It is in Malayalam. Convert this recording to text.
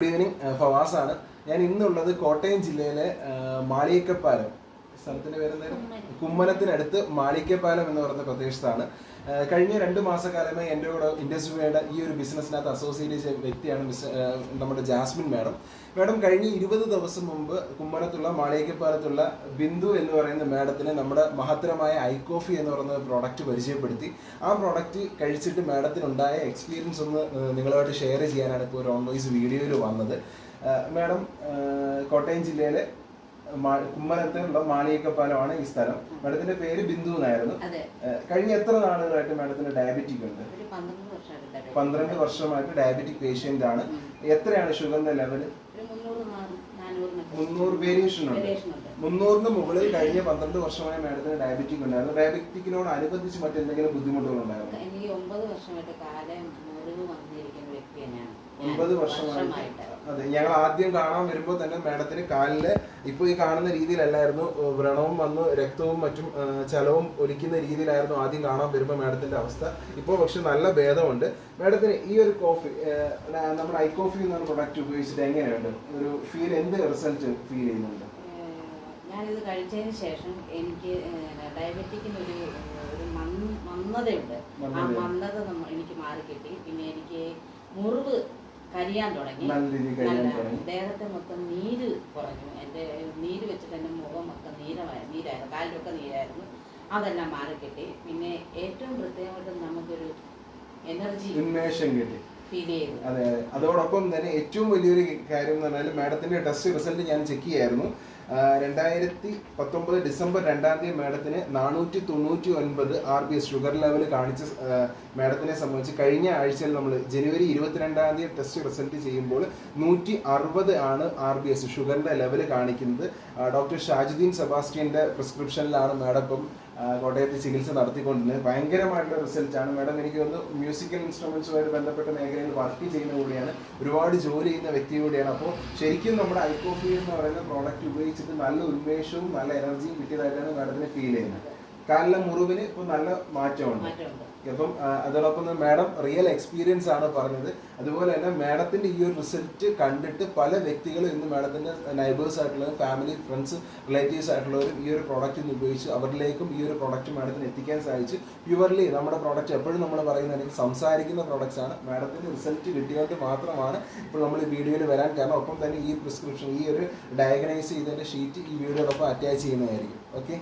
Good evening, ഫവാസാണ്. ഞാൻ ഇന്നുള്ളത് കോട്ടയം ജില്ലയിലെ മാളിയേക്കപ്പാലം സ്ഥലത്തിൻ്റെ പേരെന്തായാലും കുമ്മനത്തിനടുത്ത് മാളിയേക്കപ്പാലം എന്ന് പറയുന്ന പ്രദേശത്താണ്. കഴിഞ്ഞ 2 മാസക്കാലമായി എൻ്റെ കൂടെ ഇൻഡസ്ട്രിയുടെ ഈ ഒരു ബിസിനസ്സിനകത്ത് അസോസിയേറ്റ് ചെയ്ത വ്യക്തിയാണ് നമ്മുടെ ജാസ്മിൻ മാഡം. കഴിഞ്ഞ 20 ദിവസം മുമ്പ് കുമ്മനത്തുള്ള മാളിയേക്കപ്പാലത്തുള്ള ബിന്ദു എന്ന് പറയുന്ന മാഡത്തിന് നമ്മുടെ മഹത്തരമായ ഐക്കോഫി എന്ന് പറയുന്ന പ്രോഡക്റ്റ് പരിചയപ്പെടുത്തി. ആ പ്രോഡക്റ്റ് കഴിച്ചിട്ട് മാഡത്തിനുണ്ടായ എക്സ്പീരിയൻസ് ഒന്ന് നിങ്ങളുമായിട്ട് ഷെയർ ചെയ്യാനാണ് ഇപ്പോൾ ഒരു ഓൺ വോയിസ് വീഡിയോയിൽ വന്നത്. മാഡം കോട്ടയം ജില്ലയിലെ കുമ്മനത്തിലുള്ള മാളിയേക്കപ്പാലമാണ് ഈ സ്ഥലം. മാഡത്തിന്റെ പേര് ബിന്ദു എന്നായിരുന്നു. കഴിഞ്ഞ എത്ര നാളുകളായിട്ട് മാഡത്തിന് ഡയബറ്റിക് ഉണ്ട്? 12 വർഷമായിട്ട് ഡയബറ്റിക് പേഷ്യന്റ് ആണ്. എത്രയാണ് ഷുഗറിന്റെ ലെവല്? 300 വേരിയേഷൻ ഉണ്ട്. 300ന് മുകളിൽ കഴിഞ്ഞ 12 വർഷമായി മാഡത്തിന് ഡയബറ്റിക് ഉണ്ടായിരുന്നു. ഡയബറ്റിക്കിനോട് അനുബന്ധിച്ച് മറ്റെന്തെങ്കിലും ബുദ്ധിമുട്ടുകൾ ഉണ്ടായിരുന്നു? എനിക്ക് 9 വർഷമായിട്ട് കാലം മുറിവ് വന്നിരിക്കുന്ന വ്യക്തി തന്നെയാണ്. 9 വർഷമായിട്ട്. അതെ, ഞങ്ങൾ ആദ്യം കാണാൻ വരുമ്പോൾ തന്നെ മാഡത്തിന് കാലില് ഇപ്പോൾ ഈ കാണുന്ന രീതിയിലല്ലായിരുന്നു, വ്രണവും വന്നു, രക്തവും മറ്റും ചലവും ഒലിക്കുന്ന രീതിയിലായിരുന്നു ആദ്യം കാണാൻ വരുമ്പോൾ മാഡത്തിന്റെ അവസ്ഥ. ഇപ്പോൾ പക്ഷെ നല്ല ഭേദമുണ്ട്. മാഡത്തിന് ഈ ഒരു കോഫി, നമ്മുടെ ഐ കോഫി എന്ന പ്രൊഡക്റ്റ് ഉപയോഗിച്ചിട്ട് എങ്ങനെയുണ്ട്? ഒരു ഫീൽ, എന്ത് റിസൾട്ട് ഫീൽ ചെയ്യുന്നുണ്ട്? ഞാനിത് കഴിച്ചതിന് ശേഷം എനിക്ക് ഡയബറ്റിക്കിനൊരു മന്ദതയുണ്ട്. ആ മന്ദത എനിക്ക് മാറി കിട്ടി. പിന്നെ എനിക്ക് മുറിവ് കരിയാൻ തുടങ്ങി. ദേഹത്തെ മൊത്തം നീര് കുറഞ്ഞു. എൻ്റെ നീര് വെച്ചിട്ട് എൻ്റെ മുഖം മൊത്തം നീരായിരുന്നു, കാലിലൊക്കെ നീരായിരുന്നു. അതെല്ലാം മാറി കിട്ടി. പിന്നെ ഏറ്റവും പ്രത്യേകമായിട്ട് നമുക്കൊരു എനർജി, ഉന്മേഷം കിട്ടി, ഫീൽ ചെയ്തു. അതെ അതെ. അതോടൊപ്പം തന്നെ ഏറ്റവും വലിയൊരു കാര്യം എന്ന് പറഞ്ഞാൽ മാഡത്തിന്റെ ടെസ്റ്റ് റിസൾട്ട് ഞാൻ ചെക്ക് ചെയ്യായിരുന്നു. 2019 ഡിസംബർ 2 മാഡത്തിന് 499 RBS ഷുഗർ ലെവൽ കാണിച്ച മാഡത്തിനെ സംബന്ധിച്ച് കഴിഞ്ഞ ആഴ്ചയിൽ നമ്മൾ ജനുവരി 22 ടെസ്റ്റ് റിസൾട്ട് ചെയ്യുമ്പോൾ 160 ആണ് RBS ഷുഗറിന്റെ ലെവൽ കാണിക്കുന്നത്. ഡോക്ടർ ഷാജുദ്ദീൻ സെബാസ്റ്റ്യന്റെ പ്രിസ്ക്രിപ്ഷനിലാണ് മാഡം ഇപ്പം കോട്ടയത്ത് ചികിത്സ നടത്തിക്കൊണ്ടിരുന്നത്. ഭയങ്കരമായിട്ടുള്ള റിസൾട്ടാണ്. മാഡം എനിക്ക് തോന്നുന്നു മ്യൂസിക്കൽ ഇൻസ്ട്രുമെന്റ്സുമായിട്ട് ബന്ധപ്പെട്ട മേഖലയിൽ വർക്ക് ചെയ്യുന്ന കൂടിയാണ്, ഒരുപാട് ജോലി ചെയ്യുന്ന വ്യക്തി കൂടിയാണ്. അപ്പോൾ ശരിക്കും നമ്മുടെ ഐക്കോഫി എന്ന് പറയുന്ന പ്രോഡക്റ്റ് ഉപയോഗിച്ചിട്ട് നല്ല ഉന്മേഷവും നല്ല എനർജിയും കിട്ടിയതായിട്ടാണ് മാഡത്തിന് ഫീൽ ചെയ്യുന്നത്. കാലിലെ മുറിവിന് ഇപ്പോൾ നല്ല മാറ്റമുണ്ട്. അപ്പം അതോടൊപ്പം മാഡം റിയൽ എക്സ്പീരിയൻസ് ആണ് പറഞ്ഞത്. അതുപോലെ തന്നെ മാഡത്തിന്റെ ഈ ഒരു റിസൾട്ട് കണ്ടിട്ട് പല വ്യക്തികളും ഇന്ന് മാഡത്തിന്റെ നൈബേഴ്സ് ആയിട്ടുള്ളവരും ഫാമിലി ഫ്രണ്ട്സ് റിലേറ്റീവ്സ് ആയിട്ടുള്ളവരും ഈ ഒരു പ്രോഡക്റ്റ് ഇന്ന് ഉപയോഗിച്ച് അവരിലേക്കും ഈ ഒരു പ്രോഡക്റ്റ് മാഡത്തിന് എത്തിക്കാൻ സാധിച്ചു. പ്യുവർലി നമ്മുടെ പ്രോഡക്റ്റ് എപ്പോഴും നമ്മൾ പറയുന്നതിന് സംസാരിക്കുന്ന പ്രോഡക്റ്റ്സ് ആണ്. മാഡത്തിന്റെ റിസൾട്ട് കിട്ടിയോണ്ട് മാത്രമാണ് ഇപ്പോൾ നമ്മൾ ഈ വീഡിയോയിൽ വരാൻ കാരണം. ഒപ്പം തന്നെ ഈ പ്രിസ്ക്രിപ്ഷൻ, ഈ ഒരു ഡയഗ്നൈസ് ചെയ്തതിന്റെ ഷീറ്റ് ഈ വീഡിയോടൊപ്പം അറ്റാച്ച് ചെയ്യുന്നതായിരിക്കും. ഓക്കെ.